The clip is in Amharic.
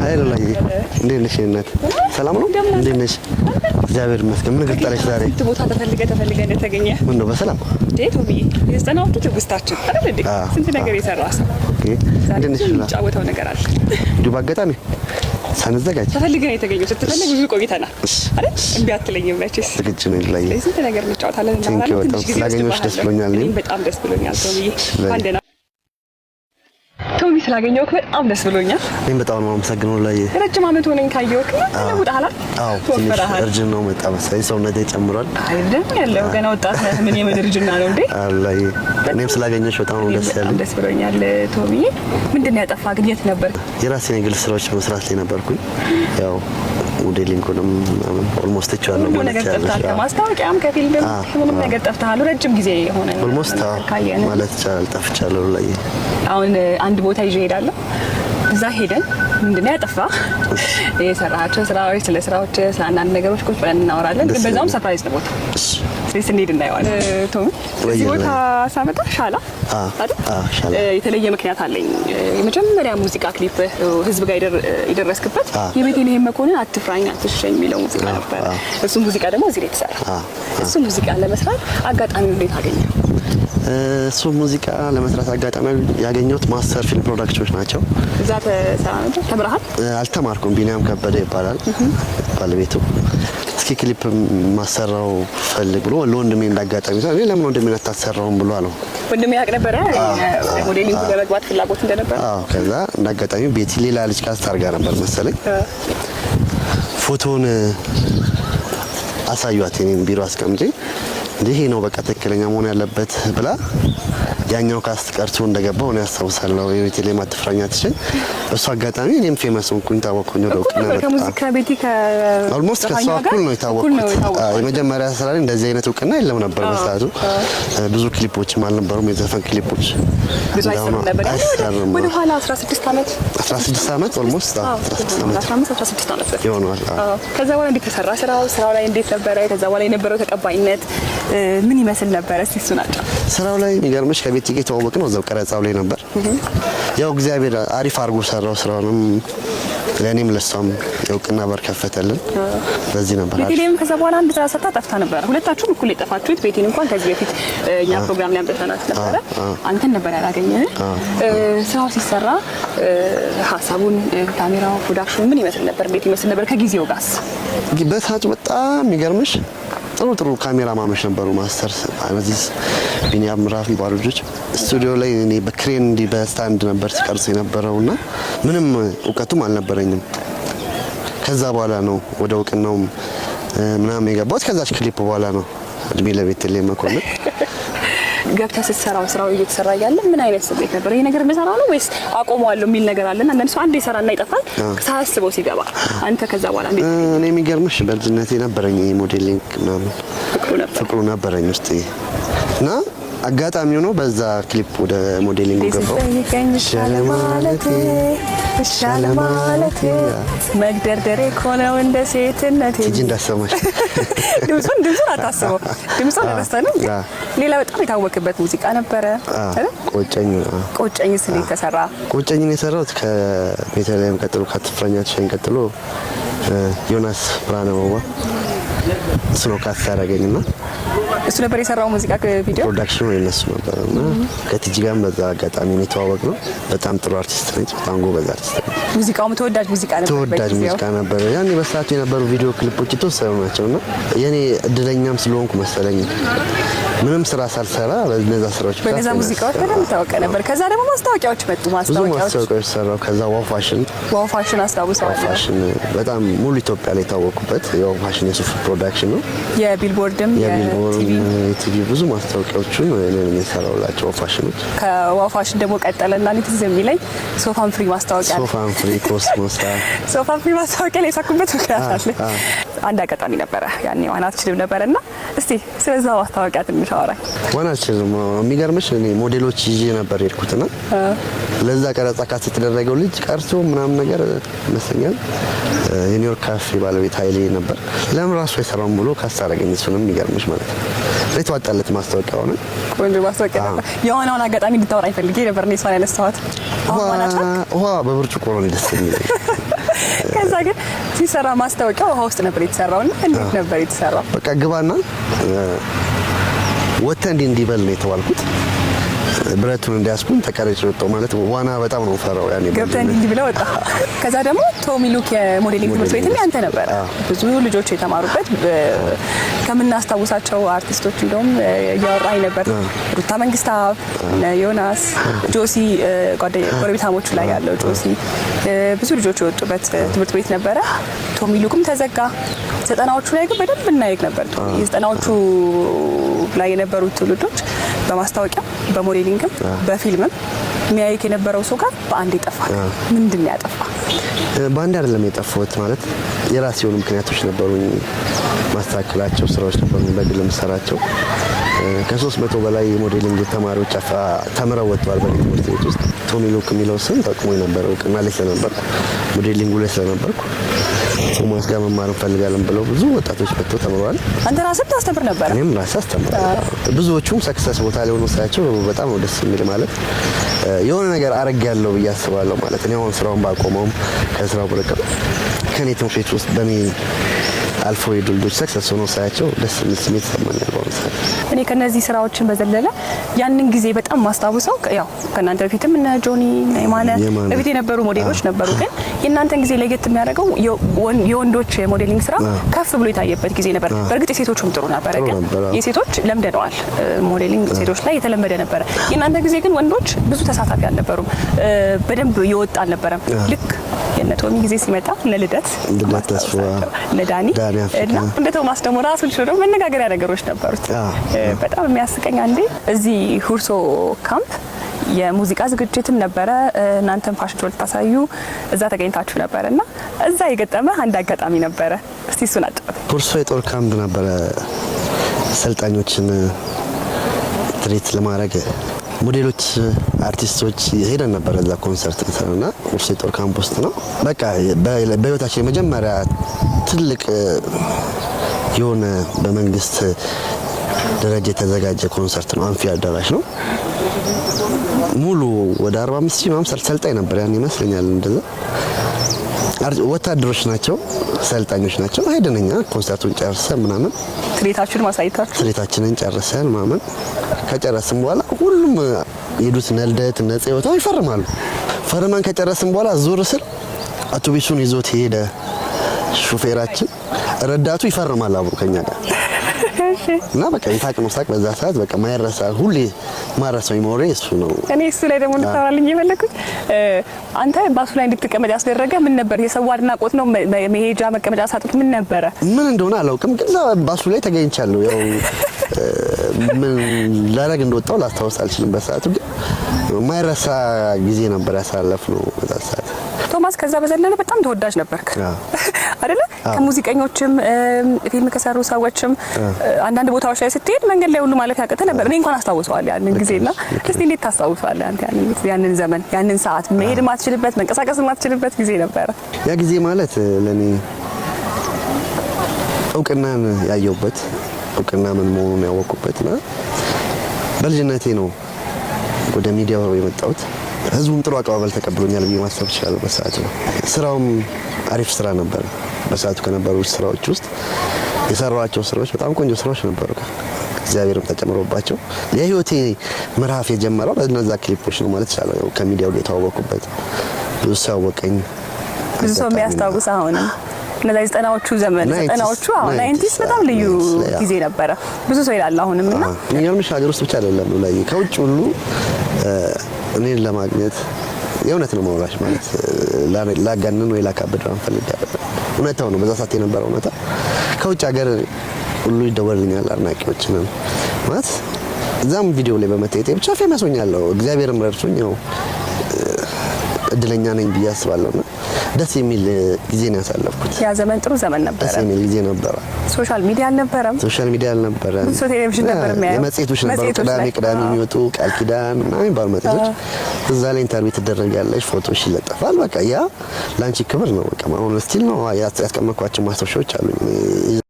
ሀይል ላይ እንዴት ነሽ እናት? ሰላም ነው? እንዴት ነሽ? እግዚአብሔር ይመስገን። ምን ገጠለሽ ዛሬ? ቦታ ተፈልገ እንደተገኘ ምን ነው በሰላም ዴት ወብዬ የዘናውቱ ትውስታችን አይደል እንዴ? ስንት ነገር የሰራ ሰው እንዴት ነሽ? ጫወታው ነገር አለ ዱ ባጋጣሚ ሳንዘጋጅ ተፈልገን የተገኘው ስትፈልግ ብዙ ቆይተናል አይደል? እምቢ አትለኝም መቼስ ዝግጁ ነኝ ላይ ስንት ነገር እንጫወታለን እና ስላገኘሁሽ ደስ ብሎኛል። በጣም ደስ ብሎኛል ቶሚ አንደና ቶሚ ስላገኘሁህ በጣም ደስ ብሎኛል። እኔም በጣም ነው የማመሰግነው ላይ ረጅም ዓመት ሆነኝ ካየሁህ ተለውጠሃል። አዎ እርጅና ነው መጣ መሰለኝ ሰውነቴ ጨምሯል አይደል? ያለው ገና ወጣት ነህ። ምን የምድር እርጅና ነው እንዴ? አላይ እኔም ስላገኘሁሽ በጣም ነው ደስ ያለኝ። ደስ ብሎኛል ቶሚ። ምንድነው ያጠፋ ግን የት ነበር? የራሴን የግል ስራዎች መስራት ላይ ነበርኩኝ። ያው ሞዴሊንግንም ኦልሞስት እቻለሁ ማለት ነው። ከማስታወቂያም ከፊልምም ምንም ነገር ጠፍተሃል። ረጅም ጊዜ ሆነ ኦልሞስት ማለት ይቻላል ጠፍቻለሁ ላይ አሁን አንድ ቦታ ይዤ እሄዳለሁ። እዛ ሄደን ምንድነው ያጠፋ የሰራሃቸው ስራዎች ስለ ስራዎች ስለ አንዳንድ ነገሮች ቁጭ ብለን እናወራለን። ግን በዛውም ሰርፕራይዝ ነው ቦታ ስለዚህ እንሄድ እናየዋለን። ቶሚ እዚህ ቦታ ሳመጣ ሻላ አይደል? ሻላ የተለየ ምክንያት አለኝ። የመጀመሪያ ሙዚቃ ክሊፕ ህዝብ ጋር የደረስክበት የቤተልሔም መኮንን አትፍራኝ አትሸኝ የሚለው ሙዚቃ ነበር። እሱ ሙዚቃ ደግሞ እዚህ ላይ ተሰራ። እሱ ሙዚቃ ለመስራት አጋጣሚው እንዴት አገኘው? እሱ ሙዚቃ ለመስራት አጋጣሚ ያገኘሁት ማስተር ፊልም ፕሮዳክሽኖች ናቸው። እዛ ተምረሃል? አልተማርኩም። ቢኒያም ከበደ ይባላል ባለቤቱ። እስኪ ክሊፕ ማሰራው ፈልግ ብሎ ለወንድሜ እንዳጋጣሚ እኔ ለምን ወንድሜን አታሰራውም ብሎ አለው። ወንድሜ ያቅ ነበር ሞዴሊንግ ለመግባት ፍላጎት እንደነበር። ከዛ እንዳጋጣሚ ቤቲ ሌላ ልጅ ካስታርጋ ነበር መሰለኝ ፎቶን አሳዩት። እኔን ቢሮ አስቀምጬ ይሄ ነው በቃ ትክክለኛ መሆን ያለበት ብላ ያኛው ካስት ቀርቶ እንደገባው ነው ያስታውሳለሁ። የቤተልሔም አትፍራኝ አትሸኝ በሱ አጋጣሚ እኔም ፌመስ ሆንኩኝ ታወቅኩኝ። ነው ከሙዚቃ ቤቲ ኦልሞስት ከሷ እኩል ነው የታወቅኩት። የመጀመሪያ ስራ ላይ እንደዚህ አይነት እውቅና የለም ነበር በሰዓቱ። ብዙ ክሊፖችም አልነበሩም የዘፈን ክሊፖች ብዙ አይሰሩም ነበር። ወደ ኋላ 16 ዓመት ኦልሞስት 16 ዓመት ይሆናል። ከዛ በኋላ እንዴት ተሰራ ስራው ላይ እንዴት ነበረ? ከዛ በኋላ የነበረው ተቀባይነት ምን ይመስል ነበር? እስቲ እሱን አጫ ስራው ላይ የሚገርምሽ ከቤት ጋር ተዋወቅ ነው እዛው ቀረጻው ላይ ነበር። ያው እግዚአብሔር አሪፍ አድርጎ ሰራው ስራውንም ለኔም ለሷም የውቅና በር ከፈተልን። በዚህ ነበር ቤተልሔም ከዛ በኋላ አንድ ተራሰታ ጠፍታ ነበር። ሁለታችሁም እኩል የጠፋችሁት። ቤቴን እንኳን ከዚህ በፊት እኛ ፕሮግራም ላይ አምጥተናት ነበር። አንተን ነበር ያላገኘህ። ስራው ሲሰራ ሀሳቡን ካሜራው ፕሮዳክሽኑ ምን ይመስል ነበር? እንዴት ይመስል ነበር ከጊዜው ጋርስ? በሰዓቱ በጣም የሚገርምሽ ጥሩ ካሜራማኖች ነበሩ። ማስተር አዚዝ ቢኒያም ምራፍ የሚባሉ ልጆች ስቱዲዮ ላይ እኔ በክሬን እንዲህ በስታንድ ነበር ሲቀርጽ የነበረውና ምንም እውቀቱም አልነበረኝም። ከዛ በኋላ ነው ወደ እውቅናው ምናምን የገባሁት። ከዛች ክሊፕ በኋላ ነው እድሜ ለቤተልሔም መኮንን ገብተህ ስትሰራው ስራው እየተሰራ ያለ ምን አይነት ስሜት ነበር? ይሄ ነገር እንደሰራው ነው ወይስ አቆመዋለሁ የሚል ነገር አለና አንዳንድ ሰው አንዴ ይሰራና ይጠፋል ሳያስበው ሲገባ። አንተ ከዛ በኋላ እንዴት? እኔ የሚገርምሽ በልጅነቴ ነበረኝ ሞዴሊንግ ምናምን ፍቅሩ ነበረኝ ውስጥ እና አጋጣሚ ሆኖ በዛ ክሊፕ ወደ ሞዴሊንግ ገባው። ሻለ ማለት መግደርደሬ ኮነው እንደ ሴትነቴ እጂ እንዳሰማሽ ድምፁን አታስበው። ድምፁን ረስተነው ሌላ በጣም የታወቀበት ሙዚቃ ነበረ አይደል? ቆጨኝ ስለ ተሰራ ቆጨኝን የሰራሁት ከቤተልሔም ቀጥሎ ከአትፍራኝ አትሸኝ ቀጥሎ ዮናስ ብርሃነመዋ እሱ ነው ካስት ያደረገኝና እሱ ነበር የሰራው ሙዚቃ ቪዲዮ ፕሮዳክሽኑ የነሱ ነበርና ከቲጂ ጋርም በዛ አጋጣሚ ነው የተዋወቅነው። በጣም ጥሩ አርቲስት ነች። በጣም ጎበዝ አርቲስት ነች። ሙዚቃውም ተወዳጅ ሙዚቃ ነበር። ያኔ በሰዓቱ የነበሩ ቪዲዮ ክሊፖች የተወሰኑ ናቸውና የኔ እድለኛም ስለሆንኩ መሰለኝ ምንም ስራ ሳልሰራ በእነዛ ስራዎች በእነዛ ሙዚቃዎች በደንብ ታወቀ ነበር። ከዛ ደግሞ ማስታወቂያዎች መጡ። ማስታወቂያዎች ሰራው። ከዛ ዋው ፋሽን አስታውሳለሁ። ፋሽን በጣም ሙሉ ኢትዮጵያ ላይ ታወቁበት የዋው ፋሽን የሱፍ ፕሮዳክሽን ነው። የቢልቦርድም የቲቪ ብዙ ማስታወቂያዎችን እኔ የሰራሁላቸው ዋው ፋሽኖች። ከዋው ፋሽን ደግሞ ቀጠለና ትዝ የሚለኝ ሶፋን ፍሪ ማስታወቂያ ሶፋን ፍሪ ኮስሞስ ሶፋን ፍሪ ማስታወቂያ ላይ ሳኩበት ምክንያት አለ። አንድ አጋጣሚ ነበረ ያኔ ዋና አትችልም ነበርና እስቲ ስለዛ ማስታወቂያ ትንሽ አወራኝ። ዋና አትችልም የሚገርምሽ እኔ ሞዴሎች ይዤ ነበር የሄድኩትና ለዛ ቀረጻ ከተደረገው ልጅ ቀርቶ ምናምን ነገር ይመስለኛል የኒውዮርክ ካፌ ባለቤት ኃይሌ ነበር። ለምን ራሱ አይሰራም ብሎ ካስታረገኝ እሱንም የሚገርምሽ ማለት ነው። ለተዋጣለት ማስታወቂያ ሆነ። ቆንጆ ማስታወቂያ ነበር። የሆነውን አጋጣሚ እንድታወራኝ ፈልጌ ነበር ነው እሷን ያነሳኋት። ውሃ በብርጭቆ ነው ደስ የሚለኝ ከዛ ግን ሲሰራ ማስታወቂያው ውሃ ውስጥ ነበር የተሰራውና እንዴት ነበር የተሰራው? በቃ ግባና ወጥተህ እንዲበል ነው የተባልኩት። ብረቱን እንዲያስኩን ተቀረጭ ወጣው ማለት ዋና በጣም ነው ፈራው ያኔ ገብተህ እንዲህ ብለው ወጣ። ከዛ ደግሞ ቶሚ ሉክ የሞዴሊንግ ትምህርት ቤት ያንተ ነበር። ብዙ ልጆች የተማሩበት ከምናስታውሳቸው አርቲስቶች እንደውም እያወራኝ ነበር። ሩታ መንግስታብ፣ ዮናስ፣ ጆሲ ጎረቤታሞቹ ላይ ያለው ጆሲ ብዙ ልጆች የወጡበት ትምህርት ቤት ነበረ። ቶሚ ሉክም ተዘጋ። 90ዎቹ ላይ ግን በደንብ እናይክ ነበር። የ90ዎቹ ላይ የነበሩት ትውልዶች በማስታወቂያ በሞዴሊንግም በፊልምም የሚያይክ የነበረው ሰው ጋር በአንድ ይጠፋል። ምንድን ነው ያጠፋ? በአንድ አይደለም የጠፋሁት ማለት የራሴ የሆኑ ምክንያቶች ነበሩኝ። ማስተካከላቸው ስራዎች ነበሩኝ በግል የምሰራቸው። ከ300 በላይ የሞዴሊንግ ተማሪዎች ተምረው ወጥተዋል በትምህርት ቤት ውስጥ። ቶሚ ሉክ የሚለው ስም ጠቅሞኝ ነበር። እውቅና ላይ ስለነበርኩ ሞዴሊንጉ ላይ ስለነበርኩ ቶማስ ጋር መማር እንፈልጋለን ብለው ብዙ ወጣቶች መጥተው ተምረዋል። አንተ ራስህ ታስተምር ነበር? እኔም ራሴ አስተምራለሁ። ብዙዎቹም ሰክሰስ ቦታ ላይ ሆኖ ሳያቸው በጣም ነው ደስ የሚል ማለት የሆነ ነገር አረጋለሁ ብዬ አስባለሁ ማለት እኔ አሁን ስራውን ባቆመውም ከስራው ብለቀም ከኔ ትምህርት ቤት ውስጥ በኔ አልፎ የድልዶች ሰክሰስ ሆኖ ሳያቸው ደስ የሚል ስሜት ይሰማኛል። እኔ ከነዚህ ስራዎችን በዘለለ ያንን ጊዜ በጣም ማስታውሰው ያው ከእናንተ በፊትም እነ ጆኒ የማነ በፊት የነበሩ ሞዴሎች ነበሩ። ግን የእናንተን ጊዜ ለየት የሚያደርገው የወንዶች ሞዴሊንግ ስራ ከፍ ብሎ የታየበት ጊዜ ነበር። በእርግጥ የሴቶችም ጥሩ ነበር፣ ግን የሴቶች ለምደነዋል። ሞዴሊንግ ሴቶች ላይ የተለመደ ነበረ። የእናንተ ጊዜ ግን ወንዶች ብዙ ተሳታፊ አልነበሩም፣ በደንብ ይወጣ አልነበረም። ልክ የነ ቶሚ ጊዜ ሲመጣ ለልደት ለዳኒ እና እንደ ቶማስ ደግሞ ራሱን ችሎ መነጋገሪያ ነገሮች ነበሩት። በጣም የሚያስቀኝ አንዴ እዚህ ሁርሶ ካምፕ የሙዚቃ ዝግጅትም ነበረ። እናንተም ፋሽን ሾው ልታሳዩ እዛ ተገኝታችሁ ነበርና እዛ የገጠመ አንድ አጋጣሚ ነበረ። እስቲ እሱን አጫውተኝ። ሁርሶ የጦር ካምፕ ነበረ። ሰልጣኞችን ትሪት ለማድረግ ሞዴሎች አርቲስቶች ሄደን ነበር እዛ ኮንሰርት እንሰራና ሁርሶ የጦር ካምፕ ውስጥ ነው። በቃ በህይወታችን የመጀመሪያ ትልቅ የሆነ በመንግስት ደረጃ የተዘጋጀ ኮንሰርት ነው። አንፊ አዳራሽ ነው። ሙሉ ወደ 45 ሺህ ማምሰል ሰልጣኝ ነበር ያን ይመስለኛል። እንደዛ ወታደሮች ናቸው፣ ሰልጣኞች ናቸው። ሄደንኛ ኮንሰርቱን ጨርሰን ምናምን ትርኢታችንን ጨርሰን ምናምን ከጨረስን በኋላ ሁሉም የሄዱት ነልደት ነጽዮታ ይፈርማሉ። ፈርማን ከጨረስን በኋላ ዙር ስል አውቶቡሱን ይዞት ሄደ ሹፌራችን፣ ረዳቱ ይፈርማል አብሮ ከኛ ጋር እና በቃ የታቅነው ሳቅ በዛ ሰዓት በቃ ማይረሳ ሁሌ ማረሳው ሜሞሪ እሱ ነው። እኔ እሱ ላይ ደግሞ እንድታወራልኝ የፈለኩት አንተ ባሱ ላይ እንድትቀመጥ ያስደረገ ምን ነበር? የሰው አድናቆት ነው? መሄጃ መቀመጫ ሳጡት ምን ነበረ? ምን እንደሆነ አላውቅም፣ ግን ባሱ ላይ ተገኝቻለሁ። ያው ምን ላረግ እንደወጣው ላስታውስ አልችልም። በሰዓቱ ግን ማይረሳ ጊዜ ነበር ያሳለፍነው በዛ ሰዓት። ቶማስ ከዛ በዘለለ በጣም ተወዳጅ ነበርክ አይደለ? ከሙዚቀኞችም ፊልም ከሰሩ ሰዎችም አንዳንድ ቦታዎች ላይ ስትሄድ መንገድ ላይ ሁሉ ማለት ያቀተ ነበር። እኔ እንኳን አስታውሰዋለሁ ያንን ጊዜና እስቲ እንዴት ታስታውሳለህ አንተ ያንን ዘመን ያንን ሰዓት? መሄድ ማትችልበት መንቀሳቀስ ማትችልበት ጊዜ ነበረ ያ ጊዜ ማለት ለኔ እውቅናን ያየሁበት እውቅና ምን መሆኑን ያወቅኩበትና በልጅነቴ ነው ወደ ሚዲያው የመጣሁት። ህዝቡም ጥሩ አቀባበል ተቀብሎኛል ብዬ ማሰብ ይችላል። በሰዓቱ ስራውም አሪፍ ስራ ነበር። በሰዓቱ ከነበሩ ስራዎች ውስጥ የሰራኋቸው ስራዎች በጣም ቆንጆ ስራዎች ነበሩ። እግዚአብሔርም ተጨምሮባቸው የህይወቴ ምዕራፍ የጀመረው በእነዛ ክሊፖች ነው ማለት ይችላል። ከሚዲያው ላይ የተዋወቅኩበት ብዙ ሰው አወቀኝ፣ ብዙ ሰው የሚያስታውስ አሁንም እነዛ 90ዎቹ ዘመን 90ዎቹ አሁን 90ስ በጣም ልዩ ጊዜ ነበረ። ብዙ ሰው ይላል አሁንም እና የሚገርምሽ ሀገር ውስጥ ብቻ አይደለም ላይ ከውጭ ሁሉ እኔን ለማግኘት የእውነት ነው ማውራሽ ማለት ላጋነን ወይ ላካብድ አንፈልግ አይደለም። እውነታው ነው። በዛ ሰዓት የነበረው እውነታ ከውጭ ሀገር ሁሉ ይደወልልኛል አድናቂዎችን ማለት እዛም ቪዲዮ ላይ በመታየቴ ብቻ ፌመስ ሆኛለሁ። እግዚአብሔርም ረድቶኝ ነው እድለኛ ነኝ ብዬ አስባለሁና ደስ የሚል ጊዜ ነው ያሳለፍኩት። ያ ዘመን ጥሩ ዘመን ነበር። ደስ የሚል ጊዜ ነበር። ሶሻል ሚዲያ አልነበረም። ብዙ ቴሌቪዥን ነበር የሚያየው። የመጽሔቶች ነበር ቅዳሜ የሚወጡ ቃል ኪዳን ምናምን የሚባሉ መጽሔቶች። እዛ ላይ ኢንተርቪው ትደረጋለች፣ ፎቶሽ ይለጠፋል። በቃ ያ ላንቺ ክብር ነው። በቃ አሁን ስቲል ነው ያስቀመጥኳቸው ማስታወሻዎች አሉኝ።